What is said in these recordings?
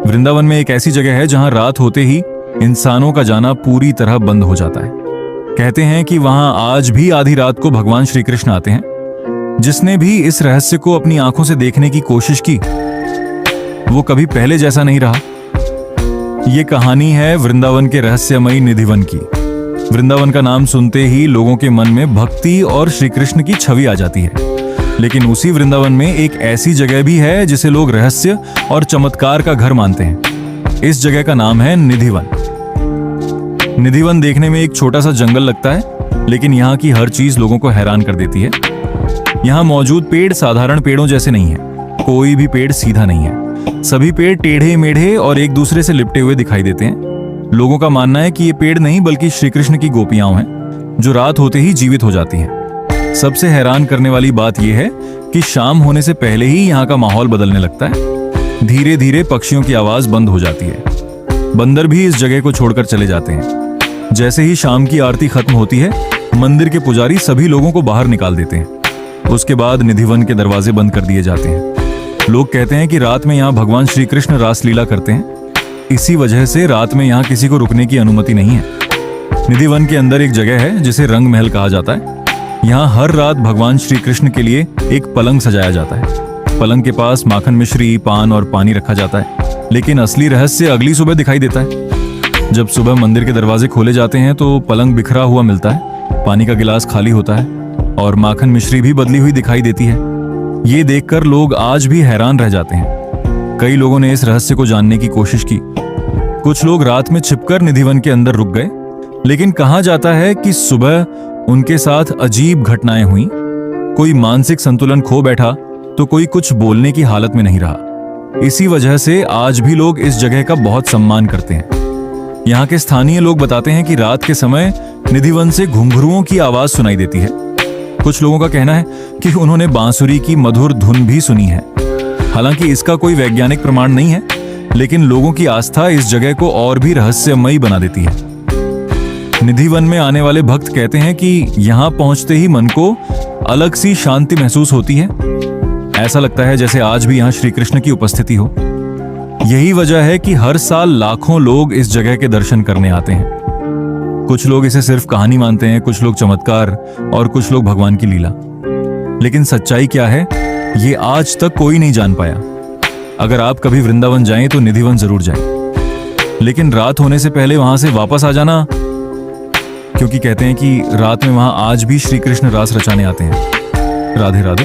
वृंदावन में एक ऐसी जगह है जहां रात होते ही इंसानों का जाना पूरी तरह बंद हो जाता है। कहते हैं कि वहां आज भी आधी रात को भगवान श्री कृष्ण आते हैं। जिसने भी इस रहस्य को अपनी आंखों से देखने की कोशिश की वो कभी पहले जैसा नहीं रहा। ये कहानी है वृंदावन के रहस्यमयी निधिवन की। वृंदावन का नाम सुनते ही लोगों के मन में भक्ति और श्री कृष्ण की छवि आ जाती है, लेकिन उसी वृंदावन में एक ऐसी जगह भी है जिसे लोग रहस्य और चमत्कार का घर मानते हैं। इस जगह का नाम है निधिवन। निधिवन देखने में एक छोटा सा जंगल लगता है, लेकिन यहाँ की हर चीज लोगों को हैरान कर देती है। यहाँ मौजूद पेड़ साधारण पेड़ों जैसे नहीं है। कोई भी पेड़ सीधा नहीं है। सभी पेड़ टेढ़े मेढ़े और एक दूसरे से लिपटे हुए दिखाई देते हैं। लोगों का मानना है कि ये पेड़ नहीं बल्कि श्री कृष्ण की गोपियां हैं, जो रात होते ही जीवित हो जाती हैं। सबसे हैरान करने वाली बात यह है कि शाम होने से पहले ही यहाँ का माहौल बदलने लगता है। धीरे धीरे पक्षियों की आवाज बंद हो जाती है। बंदर भी इस जगह को छोड़कर चले जाते हैं। जैसे ही शाम की आरती खत्म होती है, मंदिर के पुजारी सभी लोगों को बाहर निकाल देते हैं। उसके बाद निधिवन के दरवाजे बंद कर दिए जाते हैं। लोग कहते हैं कि रात में यहाँ भगवान श्री कृष्ण रासलीला करते हैं। इसी वजह से रात में यहाँ किसी को रुकने की अनुमति नहीं है। निधिवन के अंदर एक जगह है जिसे रंग महल कहा जाता है। यहाँ हर रात भगवान श्री कृष्ण के लिए एक पलंग सजाया जाता है। पलंग के पास माखन मिश्री, पान और पानी रखा जाता है, लेकिन असली रहस्य अगली सुबह दिखाई देता है। जब सुबह मंदिर के दरवाजे खोले जाते हैं तो पलंग बिखरा हुआ मिलता है, पानी का गिलास खाली होता है और माखन मिश्री भी बदली हुई दिखाई देती है। ये देखकर लोग आज भी हैरान रह जाते हैं। कई लोगों ने इस रहस्य को जानने की कोशिश की। कुछ लोग रात में छिपकर निधिवन के अंदर रुक गए, लेकिन कहा जाता है कि सुबह उनके साथ अजीब घटनाएं हुई। कोई मानसिक संतुलन खो बैठा तो कोई कुछ बोलने की हालत में नहीं रहा। इसी वजह से आज भी लोग इस जगह का बहुत सम्मान करते हैं। यहाँ के स्थानीय लोग बताते हैं कि रात के समय निधिवन से घुंघरुओं की आवाज सुनाई देती है। कुछ लोगों का कहना है कि उन्होंने बांसुरी की मधुर धुन भी सुनी है। हालांकि इसका कोई वैज्ञानिक प्रमाण नहीं है, लेकिन लोगों की आस्था इस जगह को और भी रहस्यमयी बना देती है। निधिवन में आने वाले भक्त कहते हैं कि यहाँ पहुंचते ही मन को अलग सी शांति महसूस होती है। ऐसा लगता है जैसे आज भी यहाँ श्री कृष्ण की उपस्थिति हो। यही वजह है कि हर साल लाखों लोग इस जगह के दर्शन करने आते हैं। कुछ लोग इसे सिर्फ कहानी मानते हैं, कुछ लोग चमत्कार और कुछ लोग भगवान की लीला। लेकिन सच्चाई क्या है, ये आज तक कोई नहीं जान पाया। अगर आप कभी वृंदावन जाएं तो निधिवन जरूर जाएं, लेकिन रात होने से पहले वहां से वापस आ जाना, क्योंकि कहते हैं कि रात में वहां आज भी श्री कृष्ण रास रचाने आते हैं। राधे राधे।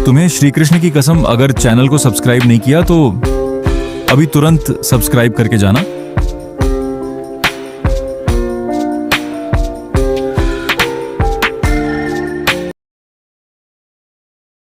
तुम्हें श्री कृष्ण की कसम, अगर चैनल को सब्सक्राइब नहीं किया तो अभी तुरंत सब्सक्राइब करके जाना।